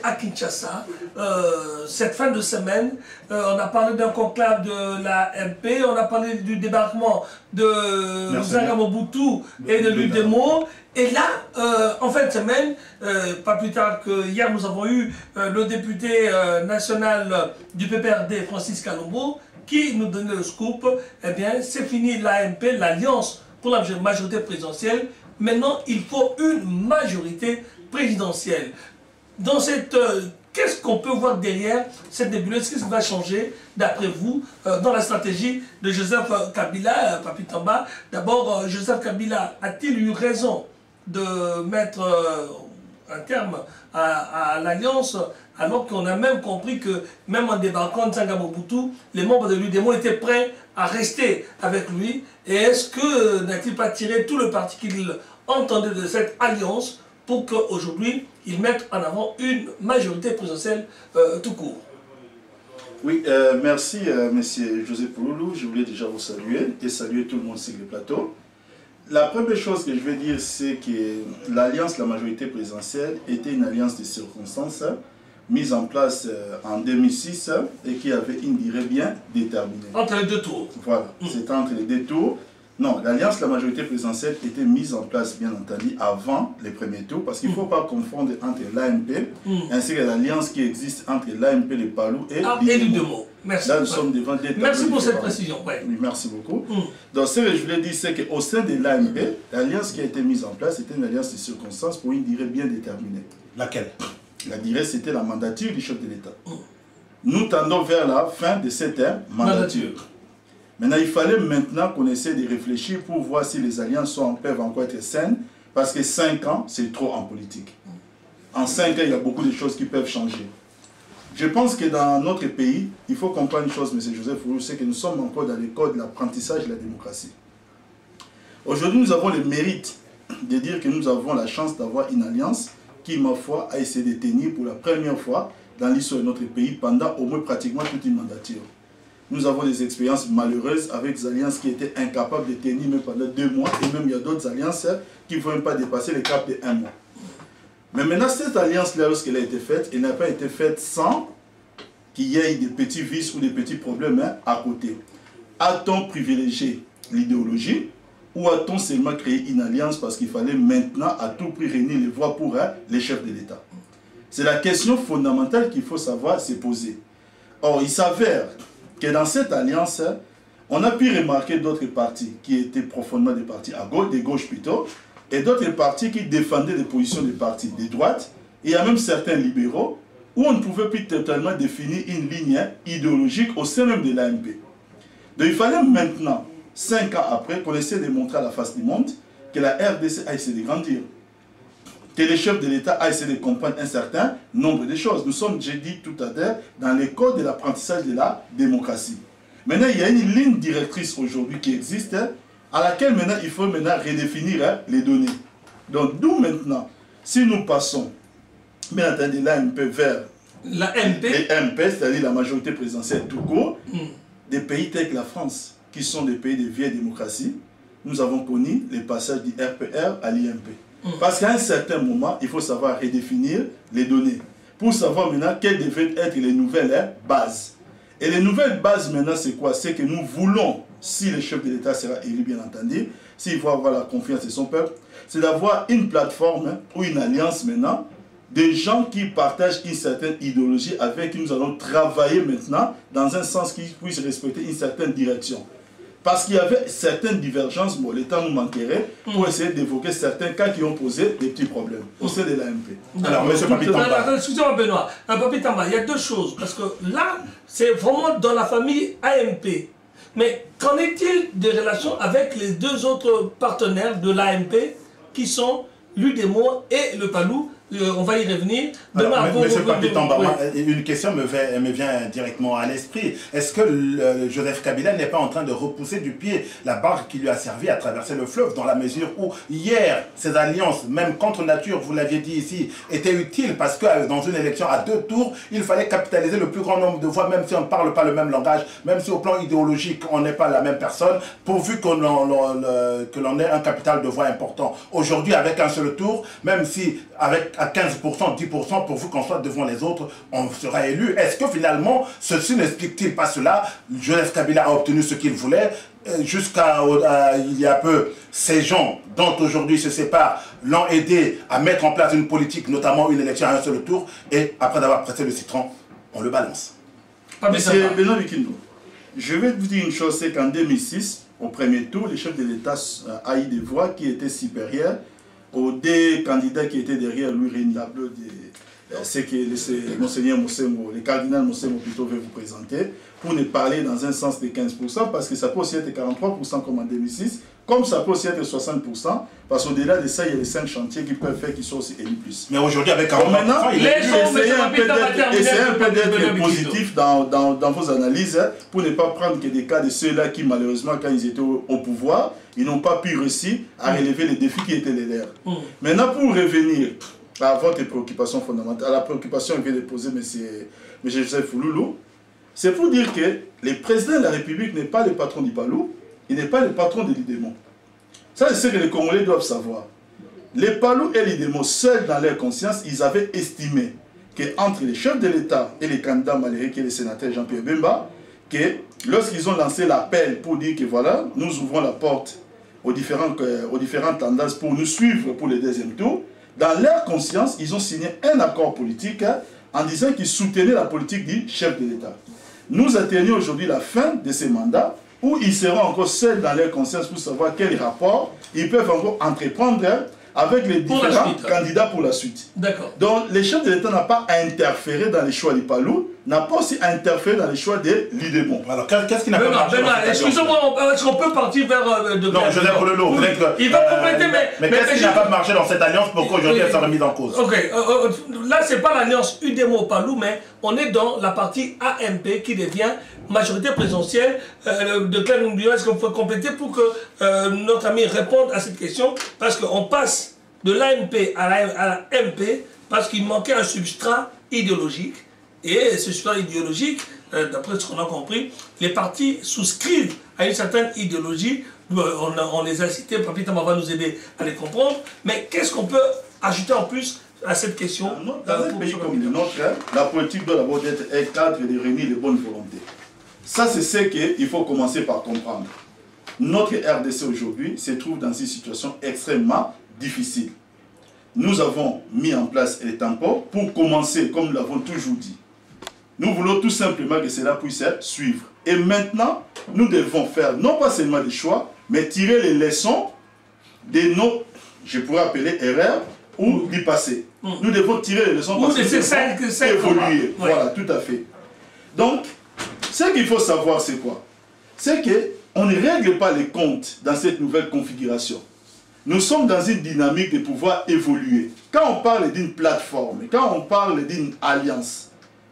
à Kinshasa. Cette fin de semaine, on a parlé d'un conclave de la MP, on a parlé du débarquement de Zanga Mobutu et de l'UDEMO. Et là, en fin de semaine, pas plus tard que hier, nous avons eu le député national du PPRD, Francis Kalombo, qui nous donnait le scoop. Eh bien, c'est fini l'AMP, l'Alliance pour la majorité présidentielle. Maintenant, il faut une majorité présidentielle. Dans cette... qu'est-ce qu'on peut voir derrière cette nébuleuse? Qu'est-ce qui va changer, d'après vous, dans la stratégie de Joseph Kabila, Papi Tamba? D'abord, Joseph Kabila a-t-il eu raison de mettre un terme à l'alliance, alors qu'on a même compris que, même en débarquant de Zanga Mobutu, les membres de l'UDEMO étaient prêts à rester avec lui? Et est-ce que n'a-t-il pas tiré tout le parti qu'il entendait de cette alliance pour qu'aujourd'hui, ils mettent en avant une majorité présidentielle tout court? Oui, merci Monsieur José Pouloulou. Je voulais déjà vous saluer et saluer tout le monde sur le plateau. La première chose que je vais dire, c'est que l'alliance, la majorité présidentielle, était une alliance de circonstances mise en place en 2006 et qui avait une durée bien déterminée. Entre les deux tours. Voilà, c'était entre les deux tours. Non, l'alliance, la majorité présidentielle était mise en place, bien entendu, avant les premiers tours, parce qu'il ne faut pas confondre entre l'AMP ainsi que l'alliance qui existe entre l'AMP, les Palou et l'UDEMO. Merci. Là, nous sommes devant des Merci pour cette précision. Ouais. Oui, merci beaucoup. Donc, ce que je voulais dire, c'est qu'au sein de l'AMP, l'alliance qui a été mise en place était une alliance de circonstances pour une durée bien déterminée. Laquelle? La durée, c'était la mandature du chef de l'État. Nous tendons vers la fin de cette mandature. Maintenant, il fallait maintenant qu'on essaie de réfléchir pour voir si les alliances peuvent encore être saines, parce que 5 ans, c'est trop en politique. En 5 ans, il y a beaucoup de choses qui peuvent changer. Je pense que dans notre pays, il faut comprendre une chose, M. Joseph Foulou, c'est que nous sommes encore dans l'école de l'apprentissage de la démocratie. Aujourd'hui, nous avons le mérite de dire que nous avons la chance d'avoir une alliance qui, ma foi, a essayé de tenir pour la première fois dans l'histoire de notre pays pendant au moins pratiquement toute une mandature. Nous avons des expériences malheureuses avec des alliances qui étaient incapables de tenir même pendant 2 mois, et même il y a d'autres alliances qui ne vont même pas dépasser le cap de 1 mois. Mais maintenant, cette alliance-là, lorsqu'elle a été faite, elle n'a pas été faite sans qu'il y ait des petits vices ou des petits problèmes à côté. A-t-on privilégié l'idéologie ou a-t-on seulement créé une alliance parce qu'il fallait maintenant à tout prix réunir les voix pour les chefs de l'État? C'est la question fondamentale qu'il faut savoir se poser. Or, il s'avère que dans cette alliance, on a pu remarquer d'autres partis qui étaient profondément des partis à gauche, des gauches plutôt, et d'autres partis qui défendaient des positions des partis de droite. Et il y a même certains libéraux où on ne pouvait plus totalement définir une ligne idéologique au sein même de l'AMP. Donc il fallait maintenant, 5 ans après, qu'on essaie de montrer à la face du monde que la RDC a essayé de grandir, que les chefs de l'État a essayé de comprendre un certain nombre de choses. Nous sommes, j'ai dit tout à l'heure, dans l'école de l'apprentissage de la démocratie. Maintenant, il y a une ligne directrice aujourd'hui qui existe, à laquelle maintenant, il faut maintenant redéfinir les données. Donc, d'où maintenant, si nous passons, bien entendu, l'AMP vers l'AMP, c'est-à-dire la majorité présidentielle tout court, des pays tels que la France, qui sont des pays de vieille démocratie, nous avons connu les passages du RPR à l'IMP. Parce qu'à un certain moment, il faut savoir redéfinir les données pour savoir maintenant quelles devaient être les nouvelles bases. Et les nouvelles bases maintenant, c'est quoi? C'est que nous voulons, si le chef de l'État sera élu, bien entendu, s'il faut avoir la confiance de son peuple, c'est d'avoir une plateforme ou une alliance maintenant, des gens qui partagent une certaine idéologie avec qui nous allons travailler maintenant dans un sens qui puisse respecter une certaine direction. Parce qu'il y avait certaines divergences, bon, le temps nous manquerait pour essayer d'évoquer certains cas qui ont posé des petits problèmes au sein de l'AMP. Alors, M. Papi Tamba. Excusez-moi, Benoît. Papi Tamba, il y a 2 choses. Parce que là, c'est vraiment dans la famille AMP. Mais qu'en est-il des relations avec les 2 autres partenaires de l'AMP qui sont l'UDEMO et le Palou? On va y revenir. Monsieur Papi Tamba, une question me vient directement à l'esprit. Est-ce que Joseph Kabila n'est pas en train de repousser du pied la barque qui lui a servi à traverser le fleuve, dans la mesure où hier, ces alliances, même contre nature, vous l'aviez dit ici, étaient utiles parce que dans une élection à 2 tours, il fallait capitaliser le plus grand nombre de voix, même si on ne parle pas le même langage, même si au plan idéologique, on n'est pas la même personne, pourvu que l'on ait un capital de voix important. Aujourd'hui, avec un seul tour, même si avec à 15%, 10% pour vous qu'on soit devant les autres, on sera élu. Est-ce que finalement, ceci n'explique-t-il pas cela? Joseph Kabila a obtenu ce qu'il voulait. Jusqu'à il y a peu, ces gens dont aujourd'hui se séparent l'ont aidé à mettre en place une politique, notamment une élection à un seul tour, et après d'avoir pressé le citron, on le balance. Monsieur Benoît Bikindo, je vais vous dire une chose, c'est qu'en 2006, au premier tour, le chef de l'État a eu des voix qui étaient supérieures aux deux candidats qui étaient derrière lui, régnable c'est que Monseigneur Mossembo, le cardinal Mossembo plutôt veut vous présenter, pour ne parler dans un sens de 15%, parce que ça peut aussi être 43% comme en 2006, comme ça peut aussi être 60%, parce qu'au-delà de ça, il y a les 5 chantiers qui peuvent faire qu'ils soient aussi élus plus. Mais aujourd'hui, avec 40%, maintenant, essayez un peu d'être positif dans vos analyses, pour ne pas prendre que des cas de ceux-là qui, malheureusement, quand ils étaient au pouvoir, ils n'ont pas pu réussir à relever les défis qui étaient les leurs. Maintenant, pour revenir à votre préoccupation fondamentale, à la préoccupation que vient de poser M. Joseph Fouloulou, c'est pour dire que le président de la République n'est pas le patron du Palou, il n'est pas le patron de l'IDEMO. Ça, c'est ce que les Congolais doivent savoir. Les Palou et l'IDEMO, seuls dans leur conscience, ils avaient estimé qu'entre les chefs de l'État et les candidats malheureux, qui est le sénateur Jean-Pierre Bemba, que lorsqu'ils ont lancé l'appel pour dire que voilà, nous ouvrons la porte aux différentes tendances pour nous suivre pour le deuxième tour, dans leur conscience, ils ont signé un accord politique en disant qu'ils soutenaient la politique du chef de l'État. Nous atteignons aujourd'hui la fin de ces mandats où ils seront encore seuls dans leur conscience pour savoir quel rapport ils peuvent encore entreprendre avec les différents candidats pour la suite. D'accord. Donc, le chef de l'État n'a pas interféré dans les choix du Palou, n'a pas aussi interféré dans les choix de l'IDEMO. Alors, qu'est-ce qui n'a pas marché? Excusez-moi, est-ce qu'on peut partir vers... non, Joseph Fouloulou, il va compléter, mais qu'est-ce qui n'a pas marché dans cette alliance pour qu'aujourd'hui elle soit remise en cause? Ok, là, c'est pas l'alliance UDEMO-Palou, mais on est dans la partie AMP qui devient majorité présidentielle. Docteur Mbio, est-ce qu'on peut compléter pour que notre ami réponde à cette question? Parce qu'on passe de l'AMP à la MP parce qu'il manquait un substrat idéologique. Et ce substrat idéologique, d'après ce qu'on a compris, les partis souscrivent à une certaine idéologie. On les a cités, Papi Tamava va nous aider à les comprendre. Mais qu'est-ce qu'on peut ajouter en plus à cette question? Dans un pays comme le nôtre, la politique doit d'abord être un cadre et de réunir les bonnes volontés. Ça, c'est ce qu'il faut commencer par comprendre. Notre RDC aujourd'hui se trouve dans une situation extrêmement difficile. Nous avons mis en place les tampons pour commencer, comme nous l'avons toujours dit. Nous voulons tout simplement que cela puisse suivre. Et maintenant, nous devons faire non pas seulement des choix, mais tirer les leçons de nos, je pourrais appeler erreurs, ou du passé. Nous devons tirer les leçons parce que nous devons évoluer. Voilà, tout à fait. Donc, ce qu'il faut savoir, c'est quoi? C'est qu'on ne règle pas les comptes dans cette nouvelle configuration. Nous sommes dans une dynamique de pouvoir évoluer. Quand on parle d'une plateforme, quand on parle d'une alliance,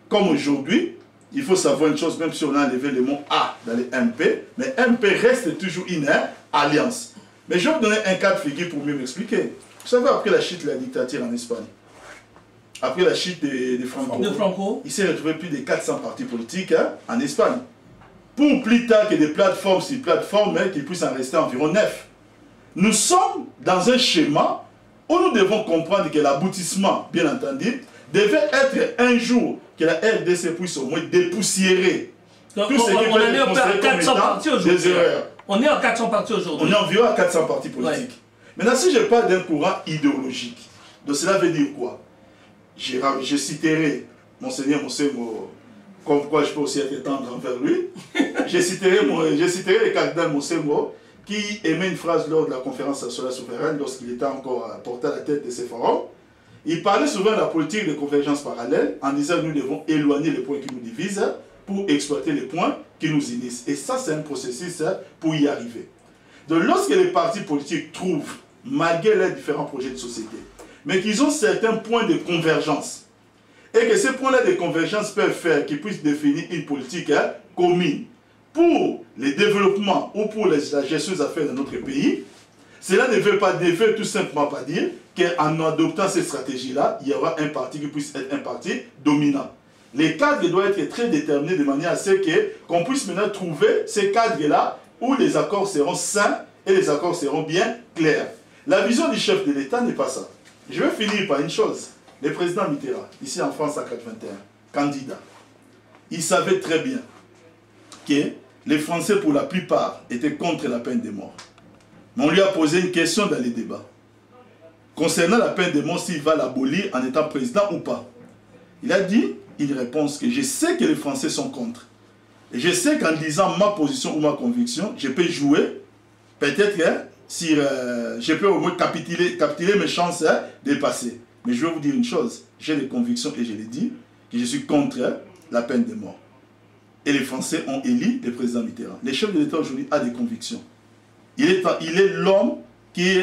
comme aujourd'hui, il faut savoir une chose, même si on a enlevé le mot A dans les MP, mais MP reste toujours une alliance. Mais je vais vous donner un cas de figure pour mieux m'expliquer. Vous savez, après la chute de la dictature en Espagne, après la chute de Franco, il s'est retrouvé plus de 400 partis politiques en Espagne. Pour plus tard que des plateformes sur plateformes, qu'il puisse en rester environ 9. Nous sommes dans un schéma où nous devons comprendre que l'aboutissement, bien entendu, devait être un jour que la RDC puisse au moins dépoussiérer tout ce qui peut être considéré comme étant des erreurs. On est en 400 partis aujourd'hui. On est environ à 400 partis politiques. Ouais. Maintenant, si je parle d'un courant idéologique, donc cela veut dire quoi? Je citerai Monseigneur Mossembo, comme quoi je peux aussi être tendre envers lui. je citerai le cardinal Mossembo, qui émet une phrase lors de la conférence nationale souveraine, lorsqu'il était encore porté à la tête de ces forums. Il parlait souvent de la politique de convergence parallèle, en disant que nous devons éloigner les points qui nous divisent pour exploiter les points qui nous unissent. Et ça, c'est un processus pour y arriver. Donc, lorsque les partis politiques trouvent, malgré leurs différents projets de société, mais qu'ils ont certains points de convergence, et que ces points-là de convergence peuvent faire qu'ils puissent définir une politique commune pour le développement ou pour la gestion des affaires de notre pays, cela ne veut tout simplement pas dire qu'en adoptant cette stratégie-là, il y aura un parti qui puisse être un parti dominant. Les cadres doivent être très déterminés de manière à ce qu'on puisse maintenant trouver ces cadres-là où les accords seront sains et les accords seront bien clairs. La vision du chef de l'État n'est pas ça. Je vais finir par une chose. Le président Mitterrand, ici en France à 81, candidat, il savait très bien que les Français, pour la plupart, étaient contre la peine de mort. Mais on lui a posé une question dans les débats. Concernant la peine de mort, s'il va l'abolir en étant président ou pas. Il a dit une réponse que je sais que les Français sont contre. Et je sais qu'en disant ma position ou ma conviction, je peux jouer, peut-être si je peux au moins capituler mes chances de passer. Mais je vais vous dire une chose, j'ai des convictions et je l'ai dit, que je suis contre la peine de mort. Et les Français ont élu le président Mitterrand. Le chef de l'État aujourd'hui a des convictions. Il est l'homme qui,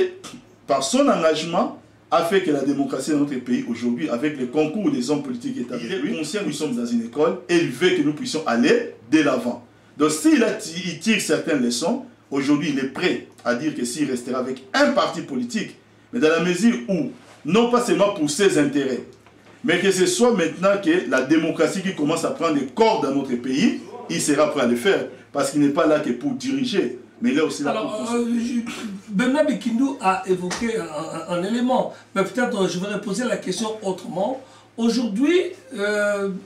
par son engagement, a fait que la démocratie dans notre pays aujourd'hui, avec le concours des hommes politiques établis, il est conscient que nous sommes dans une école et il veut que nous puissions aller de l'avant. Donc s'il tire certaines leçons, aujourd'hui il est prêt à dire que s'il restera avec un parti politique, mais dans la mesure où, non pas seulement pour ses intérêts, mais que ce soit maintenant que la démocratie qui commence à prendre des corps dans notre pays, il sera prêt à le faire, parce qu'il n'est pas là que pour diriger. Mais là aussi, Benoît Bekindou a évoqué un élément, mais peut-être je vais poser la question autrement. Aujourd'hui,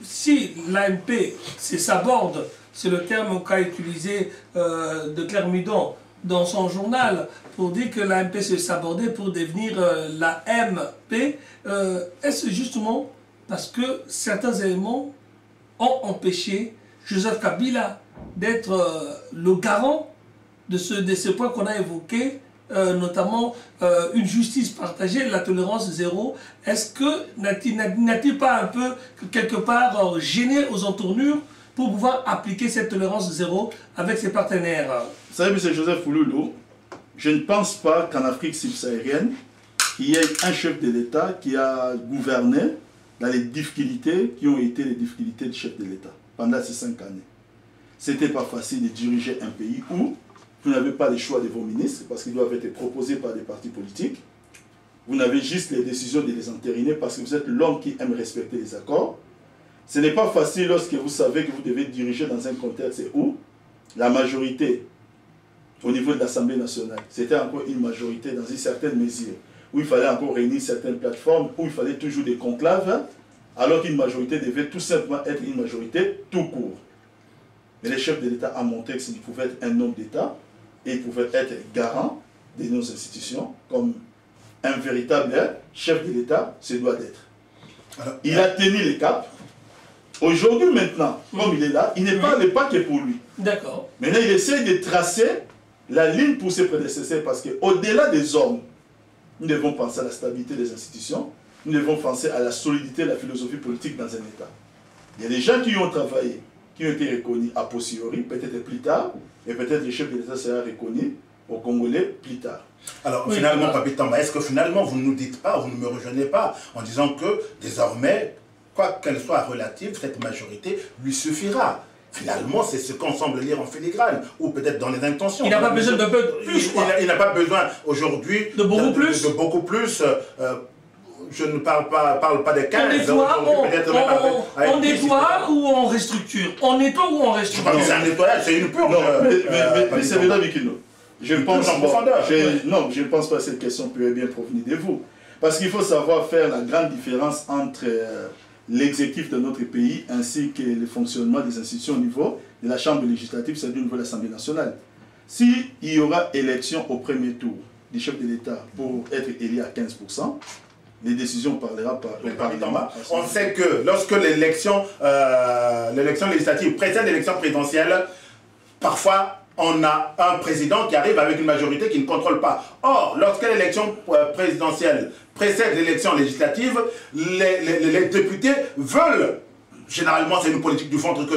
si l'AMP s'aborde, c'est le terme qu'a utilisé de Claire Midon dans son journal, pour dire que l'AMP s'abordait pour devenir la MP, est-ce justement parce que certains éléments ont empêché Joseph Kabila d'être le garant de ce point qu'on a évoqué, notamment une justice partagée, la tolérance zéro? Est-ce que n'a-t-il pas un peu, quelque part, gêné aux entournures pour pouvoir appliquer cette tolérance zéro avec ses partenaires? Vous savez, M. Joseph Fouloulou, je ne pense pas qu'en Afrique subsaharienne, il y ait un chef de l'État qui a gouverné dans les difficultés qui ont été les difficultés du chef de l'État pendant ces 5 années. Ce n'était pas facile de diriger un pays où vous n'avez pas le choix de vos ministres parce qu'ils doivent être proposés par des partis politiques. Vous n'avez juste les décisions de les entériner parce que vous êtes l'homme qui aime respecter les accords. Ce n'est pas facile lorsque vous savez que vous devez diriger dans un contexte où la majorité au niveau de l'Assemblée nationale, c'était encore une majorité dans une certaine mesure, où il fallait encore réunir certaines plateformes, où il fallait toujours des conclaves, alors qu'une majorité devait tout simplement être une majorité tout court. Mais le chef de l'État a montré qu'il pouvait être un homme d'État et il pouvait être garant de nos institutions, comme un véritable chef de l'État se doit d'être. Il a tenu les caps. Aujourd'hui, maintenant, comme il est là, il ne parle pas que pour lui. D'accord. Maintenant, il essaie de tracer la ligne pour ses prédécesseurs parce qu'au-delà des hommes, nous devons penser à la stabilité des institutions, nous devons penser à la solidité de la philosophie politique dans un État. Il y a des gens qui ont travaillé, qui ont été reconnus a posteriori, peut-être plus tard, et peut-être le chef de l'État sera reconnu aux Congolais plus tard. Alors finalement, Papi Tamba, est-ce que finalement vous ne nous dites pas, vous ne me rejoignez pas en disant que désormais, quoi qu'elle soit relative, cette majorité lui suffira? Finalement, c'est ce qu'on semble lire en filigrane, ou peut-être dans les intentions. Il n'a pas besoin d'un peu plus, quoi. Il n'a pas besoin aujourd'hui de beaucoup plus. De beaucoup plus. Je ne parle pas de 15. On nettoie ou on restructure? On nettoie ou on restructure? C'est un nettoyage, c'est une purge. Mais c'est Benoît Bekindou. Je ne pense pas que cette question peut bien provenir de vous. Parce qu'il faut savoir faire la grande différence entre l'exécutif de notre pays ainsi que le fonctionnement des institutions au niveau de la Chambre législative, c'est-à-dire au niveau de l'Assemblée nationale. S'il y aura élection au premier tour du chef de l'État pour être élu à 15%, les décisions parlera par le Parlement. On sait que lorsque l'élection législative précède l'élection présidentielle, parfois on a un président qui arrive avec une majorité qui ne contrôle pas. Or, lorsque l'élection présidentielle précède l'élection législative, les députés veulent, généralement c'est une politique du ventre que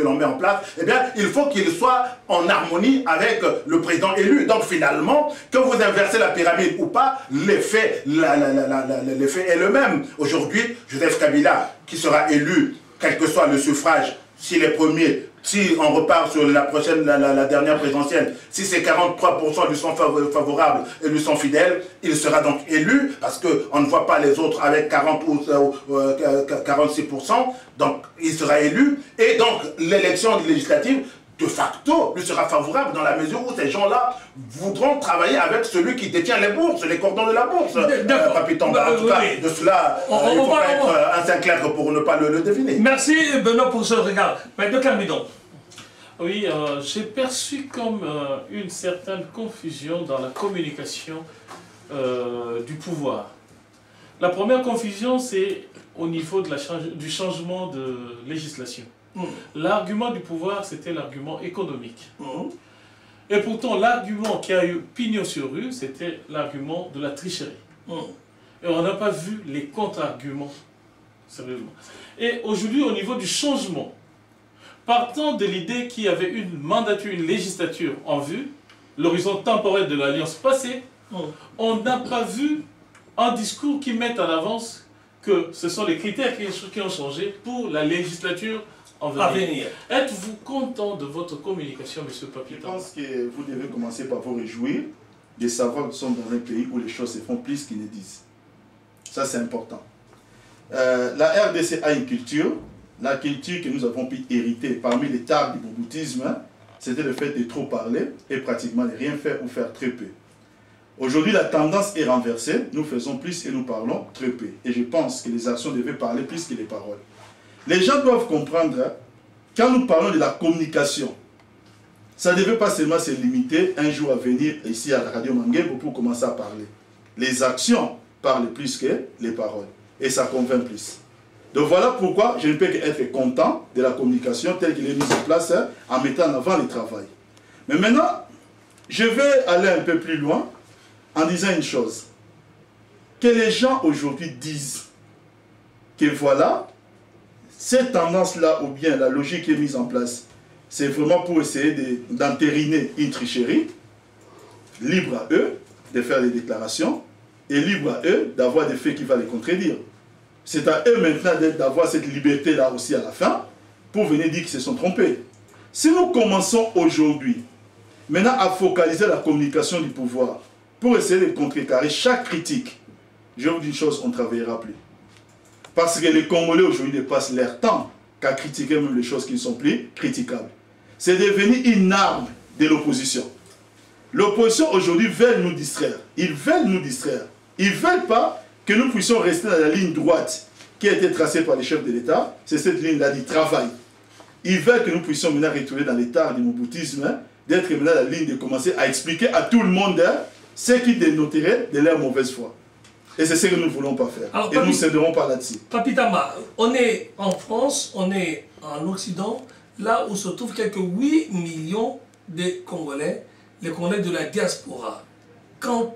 l'on met en place, eh bien il faut qu'il soit en harmonie avec le président élu. Donc finalement, que vous inversez la pyramide ou pas, l'effet est le même. Aujourd'hui, Joseph Kabila, qui sera élu, quel que soit le suffrage, s'il est premier, si on repart sur la dernière présidentielle, si c'est 43% lui sont favorables et lui sont fidèles, il sera donc élu, parce qu'on ne voit pas les autres avec 40 ou 46%, donc il sera élu, et donc l'élection législative, de facto, lui sera favorable dans la mesure où ces gens-là voudront travailler avec celui qui détient les bourses, les cordons de la bourse. Papi Tamba, en tout cas, de cela, il ne faut pas être un Saint-Clair pour ne pas le deviner. Merci Benoît pour ce regard. Mais de Camidon. Oui, j'ai perçu comme une certaine confusion dans la communication du pouvoir. La première confusion, c'est au niveau de du changement de législation. L'argument du pouvoir, c'était l'argument économique. Et pourtant, l'argument qui a eu pignon sur rue, c'était l'argument de la tricherie. Et on n'a pas vu les contre-arguments, sérieusement. Et aujourd'hui, au niveau du changement, partant de l'idée qu'il y avait une mandature, une législature en vue, l'horizon temporel de l'alliance passée, on n'a pas vu un discours qui mette en avance que ce sont les critères qui ont changé pour la législature en venir. Êtes-vous content de votre communication, M. Papi Tamba? Je pense que vous devez commencer par vous réjouir de savoir que nous sommes dans un pays où les choses se font plus qu'ils ne disent. Ça, c'est important. La RDC a une culture. La culture que nous avons pu hériter parmi les tares du bouboutisme, c'était le fait de trop parler et pratiquement de rien faire ou faire très peu. Aujourd'hui, la tendance est renversée. Nous faisons plus et nous parlons très peu. Et je pense que les actions devaient parler plus que les paroles. Les gens doivent comprendre, quand nous parlons de la communication, ça ne devait pas seulement se limiter un jour à venir ici à la radio Manguembo pour commencer à parler. Les actions parlent plus que les paroles. Et ça convainc plus. Donc voilà pourquoi je ne peux qu'être content de la communication telle qu'elle est mise en place en mettant en avant le travail. Mais maintenant, je vais aller un peu plus loin en disant une chose. Que les gens aujourd'hui disent que voilà, cette tendance-là ou bien la logique qui est mise en place, c'est vraiment pour essayer d'entériner une tricherie. Libre à eux de faire des déclarations et libre à eux d'avoir des faits qui vont les contredire. C'est à eux maintenant d'avoir cette liberté-là aussi à la fin pour venir dire qu'ils se sont trompés. Si nous commençons aujourd'hui, maintenant à focaliser la communication du pouvoir pour essayer de contrecarrer chaque critique, je vous dis une chose, on ne travaillera plus. Parce que les Congolais aujourd'hui ne passent leur temps qu'à critiquer même les choses qui ne sont plus critiquables. C'est devenu une arme de l'opposition. L'opposition aujourd'hui veut nous distraire. Ils veulent nous distraire. Ils ne veulent pas que nous puissions rester dans la ligne droite qui a été tracée par les chefs de l'État. C'est cette ligne-là du travail. Ils veulent que nous puissions maintenant retourner dans l'état du moboutisme, d'être maintenant dans la ligne de commencer à expliquer à tout le monde ce qui dénoterait de leur mauvaise foi. Et c'est ce que nous ne voulons pas faire. Alors, et nous ne céderons pas là-dessus. Papi Tamba, on est en France, on est en Occident, là où se trouvent quelques 8 millions de Congolais, les Congolais de la diaspora. Quand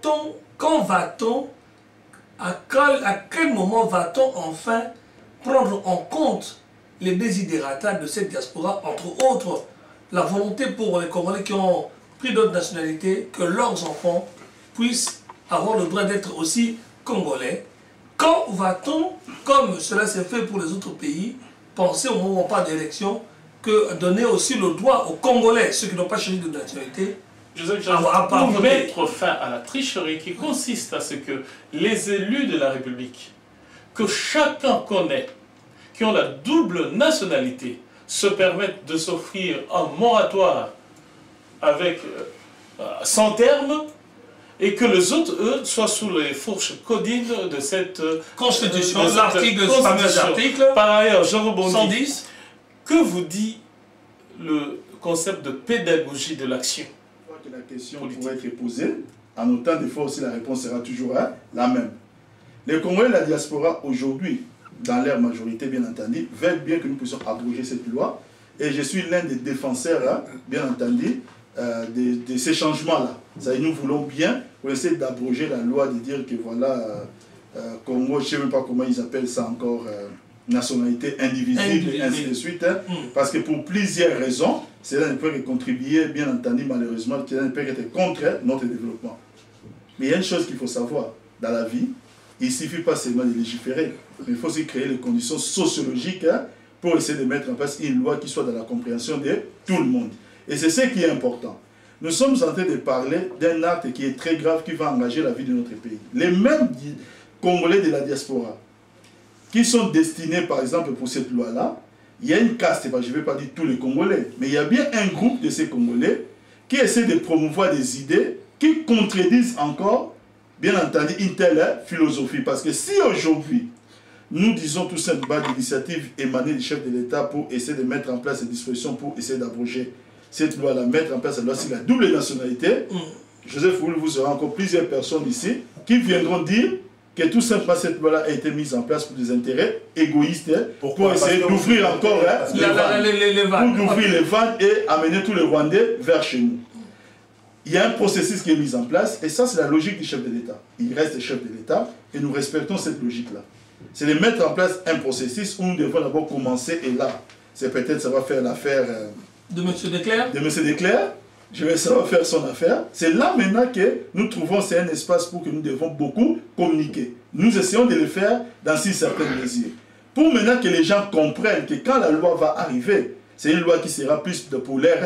va-t-on, à quel moment va-t-on enfin prendre en compte les désidératas de cette diaspora, entre autres la volonté pour les Congolais qui ont pris d'autres nationalités, que leurs enfants puissent avoir le droit d'être aussi Congolais. Quand va-t-on, comme cela s'est fait pour les autres pays, penser au moment pas d'élection, que donner aussi le droit aux Congolais, ceux qui n'ont pas changé de nationalité, pour mettre fin à la tricherie qui consiste à ce que les élus de la République, que chacun connaît, qui ont la double nationalité, se permettent de s'offrir un moratoire avec sans terme, et que les autres, eux, soient sous les fourches codines de cette Constitution, l'article. Par ailleurs, je rebondis. 110. Que vous dit le concept de pédagogie de l'action? Je crois que la question pourrait être posée, en autant des fois aussi la réponse sera toujours la même. Les Congolais de la diaspora aujourd'hui, dans leur majorité bien entendu, veulent bien que nous puissions abroger cette loi. Et je suis l'un des défenseurs, bien entendu, de ces changements-là. Nous voulons bien pour essayer d'abroger la loi, de dire que voilà, Congo, je ne sais même pas comment ils appellent ça encore, nationalité indivisible, et ainsi de suite. Parce que pour plusieurs raisons, cela ne peut que contribuer, bien entendu, malheureusement, cela ne peut être contre notre développement. Mais il y a une chose qu'il faut savoir dans la vie, il ne suffit pas seulement de légiférer, mais il faut aussi créer les conditions sociologiques pour essayer de mettre en place une loi qui soit dans la compréhension de tout le monde. Et c'est ce qui est important. Nous sommes en train de parler d'un acte qui est très grave, qui va engager la vie de notre pays. Les mêmes Congolais de la diaspora, qui sont destinés, par exemple, pour cette loi-là, il y a une caste, je ne vais pas dire tous les Congolais, mais il y a bien un groupe de ces Congolais qui essaie de promouvoir des idées qui contredisent encore, bien entendu, une telle philosophie. Parce que si aujourd'hui, nous disons tout simplement l'initiative émanée du chef de l'État pour essayer de mettre en place des dispositions pour essayer d'abroger cette loi-là, mettre en place la loi sur la double nationalité, Joseph, vous aurez encore plusieurs personnes ici qui viendront dire que tout simplement cette loi-là a été mise en place pour des intérêts égoïstes, pour essayer d'ouvrir encore les vannes et amener tous les Rwandais vers chez nous. Il y a un processus qui est mis en place et ça c'est la logique du chef de l'État. Il reste le chef de l'État et nous respectons cette logique-là. C'est de mettre en place un processus où nous devons d'abord commencer et là, c'est peut-être ça va faire l'affaire de M. Declercq. De M. Declercq. Ça va faire son affaire. C'est là maintenant que nous trouvons c'est un espace pour que nous devons beaucoup communiquer. Nous essayons de le faire dans une certaine mesure. Pour maintenant que les gens comprennent que quand la loi va arriver, c'est une loi qui sera plus pour leur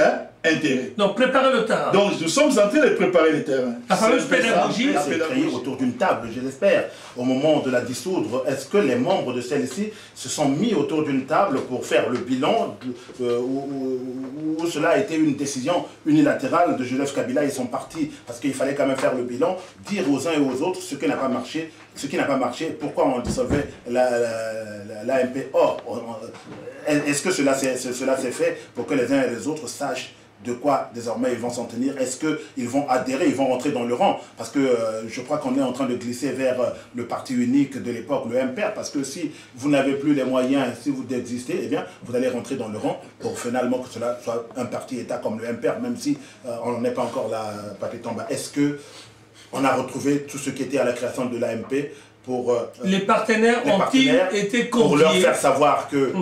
intérêt. Donc préparer le terrain. Donc nous sommes en train de préparer le terrain. La fameuse pédagogie. C'est créé autour d'une table, je l'espère. Au moment de la dissoudre, est-ce que les membres de celle-ci se sont mis autour d'une table pour faire le bilan ou cela a été une décision unilatérale de Joseph Kabila? Ils sont partis parce qu'il fallait quand même faire le bilan, dire aux uns et aux autres ce qui n'a pas marché, pourquoi on dissolvait l'AMP. Or, est-ce que cela s'est fait pour que les uns et les autres sachent de quoi désormais ils vont s'en tenir? Est-ce qu'ils vont adhérer, ils vont rentrer dans le rang? Parce que je crois qu'on est en train de glisser vers le parti unique de l'époque, le MPR, parce que si vous n'avez plus les moyens, si vous existez, eh bien, vous allez rentrer dans le rang pour finalement que cela soit un parti-État comme le MPR, même si on n'en est pas encore là, Papi Tamba. Est-ce qu'on a retrouvé tout ce qui était à la création de l'AMP pour les partenaires ont-ils été conviés? Pour leur faire savoir que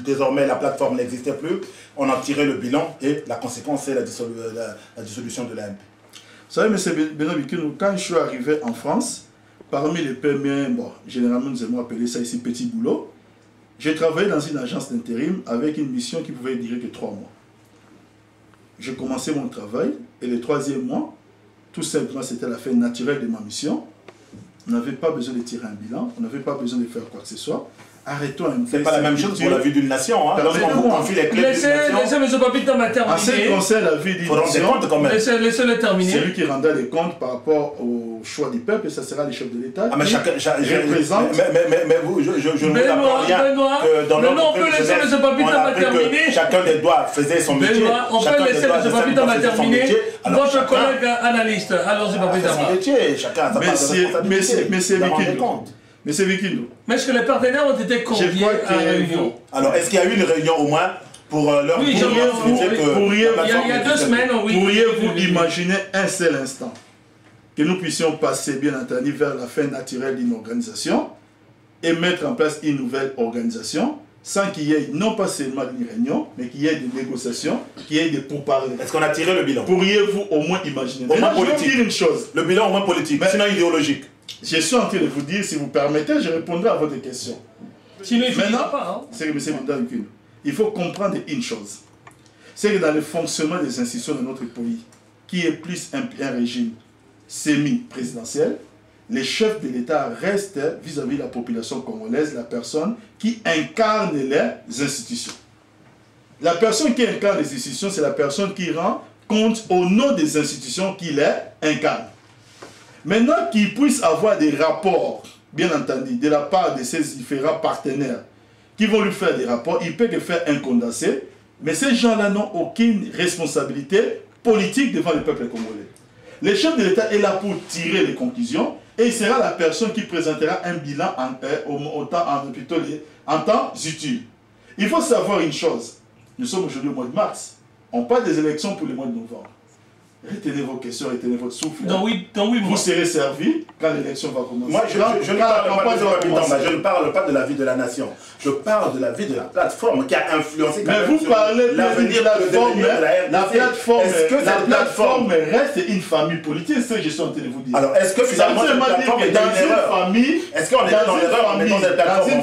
désormais la plateforme n'existait plus, on a tiré le bilan et la conséquence c'est la dissolution de l'AMP. Vous savez, M. Benoît Bikinou, quand je suis arrivé en France, parmi les premiers, bon, généralement nous aimons appeler ça ici petit boulot, j'ai travaillé dans une agence d'intérim avec une mission qui pouvait durer que 3 mois. J'ai commencé mon travail et le 3e mois, tout simplement c'était la fin naturelle de ma mission. On n'avait pas besoin de tirer un bilan, on n'avait pas besoin de faire quoi que ce soit. Arrêtons un peu. C'est pas la même chose pour la vie d'une nation. Hein. Lorsqu'on vous confie les clés laissez M. Papi Tamba terminer. En ce qui concerne la vie d'une nation, laissez-le terminer. C'est lui qui rendra les comptes par rapport au choix du peuple et ça sera les chefs de l'État. Ah, mais chacun, mais vous, je ne vous apprends rien que dans notre chacun des doigts faisait son métier. On peut laisser M. Papi Tamba terminer. Votre collègue analyste, allons-y Papi Tamba. Son métier, chacun a sa part de responsabilité. Monsieur Bikinou. Mais est-ce que les partenaires ont été conviés à la réunion? Alors, est-ce qu'il y a eu une réunion au moins pour leur dire que il y a 2 semaines, oui. Pourriez-vous imaginer un seul instant que nous puissions passer, bien entendu, vers la fin naturelle d'une organisation et mettre en place une nouvelle organisation sans qu'il y ait non pas seulement une réunion, mais qu'il y ait des négociations, qu'il y ait des pourparlers? Est-ce qu'on a tiré le bilan? Pourriez-vous au moins imaginer? Au moins politique. Je vais vous dire une chose. Le bilan au moins politique, sinon idéologique. Je suis en train de vous dire, si vous permettez, je répondrai à votre question. Sinon, maintenant, pas, hein. c'est que M. Mandalkin, il faut comprendre une chose. C'est que dans le fonctionnement des institutions de notre pays, qui est plus un régime semi-présidentiel, les chefs de l'État restent vis-à-vis de la population congolaise la personne qui incarne les institutions. La personne qui incarne les institutions, c'est la personne qui rend compte au nom des institutions qui les incarnent. Maintenant qu'il puisse avoir des rapports, bien entendu, de la part de ces différents partenaires qui vont lui faire des rapports, il peut que faire un condensé, mais ces gens-là n'ont aucune responsabilité politique devant le peuple congolais. Le chef de l'État est là pour tirer les conclusions et il sera la personne qui présentera un bilan en temps utile. Il faut savoir une chose, nous sommes aujourd'hui au mois de mars, on parle des élections pour le mois de novembre. Retenez vos questions, retenez votre souffle. Vous serez servi quand l'élection va commencer. Moi, je ne parle pas de la vie de la nation. Je parle de la vie de la plateforme qui a influencé. Mais vous parlez de l'avenir de la plateforme. Est-ce que cette plateforme reste une famille politique? C'est ce que je suis en train de vous dire. Alors, est-ce que finalement cette plateforme est dans une famille? Est-ce qu'on est dans l'erreur en mettant cette plateforme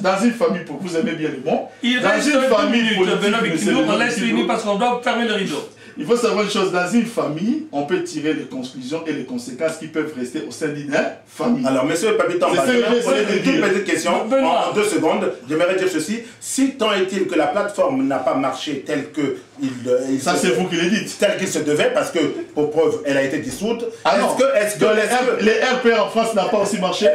dans une famille, pour vous aimez bien le bon. Il reste une famille politique. On laisse finir parce qu'on doit fermer le rideau. Il faut savoir une chose, dans une famille, on peut tirer les conclusions et les conséquences qui peuvent rester au sein d'une famille. Alors, monsieur Papitamba, je vais poser une toute petite question en 2 secondes. J'aimerais dire ceci. Si tant est-il que la plateforme n'a pas marché tel que ça, c'est vous qui le dites. Tel qu'il se devait, parce que, pour preuve, elle a été dissoute. Est-ce que les RP en France n'a pas aussi marché?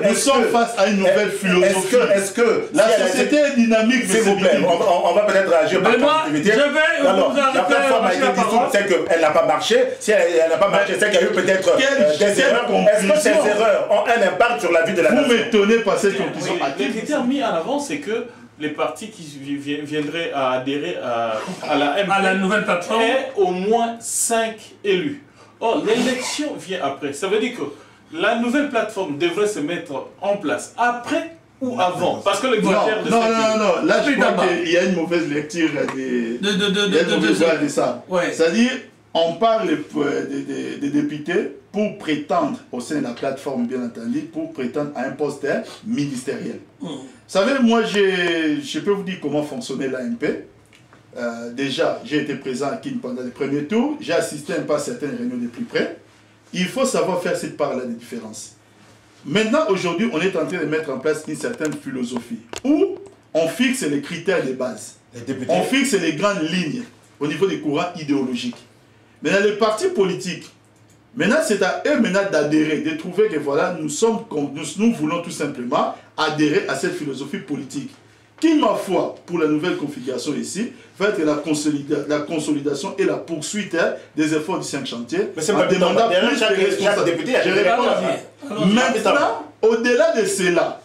Nous sommes face à une nouvelle philosophie. Est-ce que la société est dynamique? S'il vous plaît, on va peut-être réagir par activité. Alors, la plateforme a été dissoute, c'est qu'elle n'a pas marché. Si elle n'a pas marché, c'est qu'il y a eu peut-être des erreurs. Est-ce que ces erreurs ont un impact sur la vie de la nation? Vous m'étonnez par cette conclusion. Les critères mis en avant, c'est que les partis qui viendraient à adhérer à la nouvelle plateforme aient au moins 5 élus. Or, l'élection vient après. Ça veut dire que la nouvelle plateforme devrait se mettre en place après ou avant. Parce que le critère de non. Là, je crois qu'il y a une mauvaise lecture de ça. Ouais. C'est-à-dire, on parle des députés pour prétendre, au sein de la plateforme bien entendu, pour prétendre à un poste ministériel. Vous savez, moi, je peux vous dire comment fonctionnait l'AMP. Déjà, j'ai été présent à Kin pendant les premiers tours. J'ai assisté un peu à certaines réunions de plus près. Il faut savoir faire cette part-là de différence. Maintenant, aujourd'hui, on est en train de mettre en place une certaine philosophie où on fixe les critères de base. On fixe les grandes lignes au niveau des courants idéologiques. Maintenant, les partis politiques, maintenant, c'est à eux maintenant d'adhérer, de trouver que voilà, nous voulons tout simplement adhérer à cette philosophie politique qui, ma foi, pour la nouvelle configuration ici, va être la consolidation et la poursuite des efforts du 5 chantiers en demandant plus de responsabilités. Maintenant, au-delà de cela,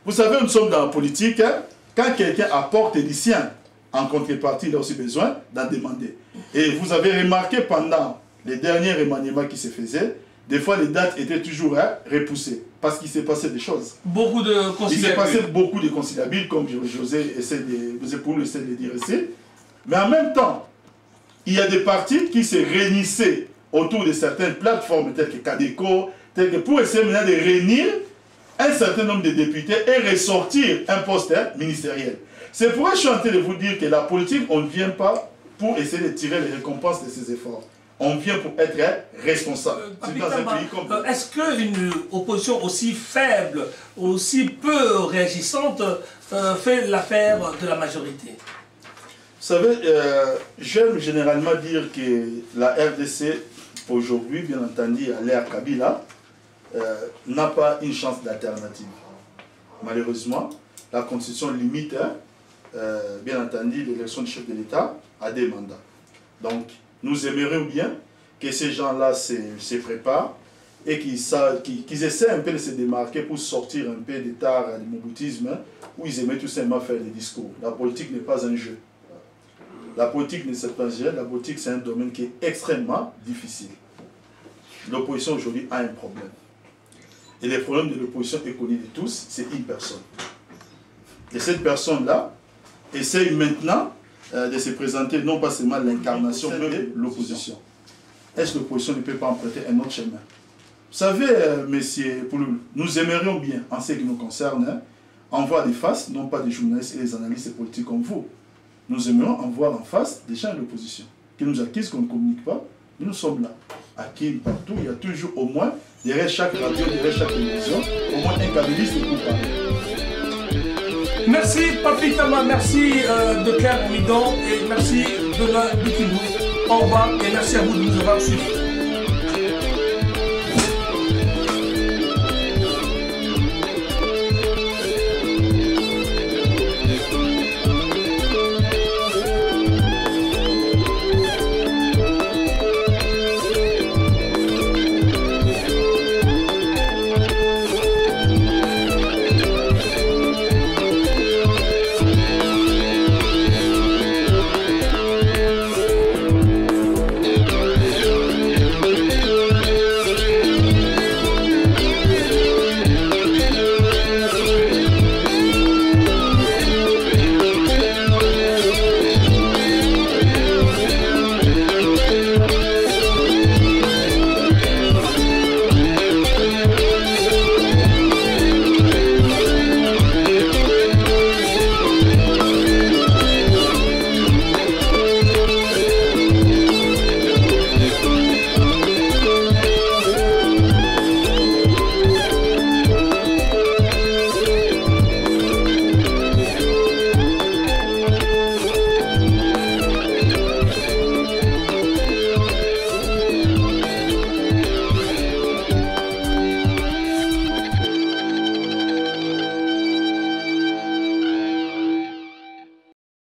vous savez, nous sommes dans la politique, quand quelqu'un apporte du sien, en contrepartie, il a aussi besoin d'en demander. Et vous avez remarqué pendant les derniers remaniements qui se faisaient, des fois les dates étaient toujours repoussées, parce qu'il s'est passé des choses. Beaucoup de conciliabules. Il s'est passé beaucoup de conciliabules, comme José essaie de dire ici. Mais en même temps, il y a des partis qui se réunissaient autour de certaines plateformes, telles que Cadeco, pour essayer maintenant de réunir un certain nombre de députés et ressortir un poste ministériel. C'est pourquoi je suis en train de vous dire que la politique, on ne vient pas pour essayer de tirer les récompenses de ses efforts. On vient pour être responsable. Est-ce qu'une opposition aussi faible, aussi peu réagissante, fait l'affaire de la majorité? Vous savez, j'aime généralement dire que la RDC, aujourd'hui, bien entendu, à l'ère Kabila, n'a pas une chance d'alternative. Malheureusement, la Constitution limite, bien entendu, l'élection du chef de l'État à des mandats. Donc, nous aimerions bien que ces gens-là se préparent et qu'ils essaient un peu de se démarquer pour sortir un peu des tares du moboutisme où ils aimaient tout simplement faire des discours. La politique n'est pas un jeu. La politique n'est pas un jeu. La politique, c'est un domaine qui est extrêmement difficile. L'opposition aujourd'hui a un problème. Et le problème de l'opposition est connu de tous, c'est une personne. Et cette personne-là essaye maintenant de se présenter non pas seulement l'incarnation de l'opposition. Est-ce que l'opposition ne peut pas emprunter un autre chemin? Vous savez, messieurs Pouloul, nous aimerions bien, en ce qui nous concerne, en voir des faces, non pas des journalistes et des analystes politiques comme vous. Nous aimerions en voir en face des gens de l'opposition, qui nous accusent qu'on ne communique pas, mais nous sommes là. À qui, partout, il y a toujours au moins, derrière chaque radio, derrière chaque télévision, au moins un kabyliste pour parler. Merci Papitamba, merci de Claire Midon et merci de la Bikibou. Au revoir et merci à vous de nous avoir suivis.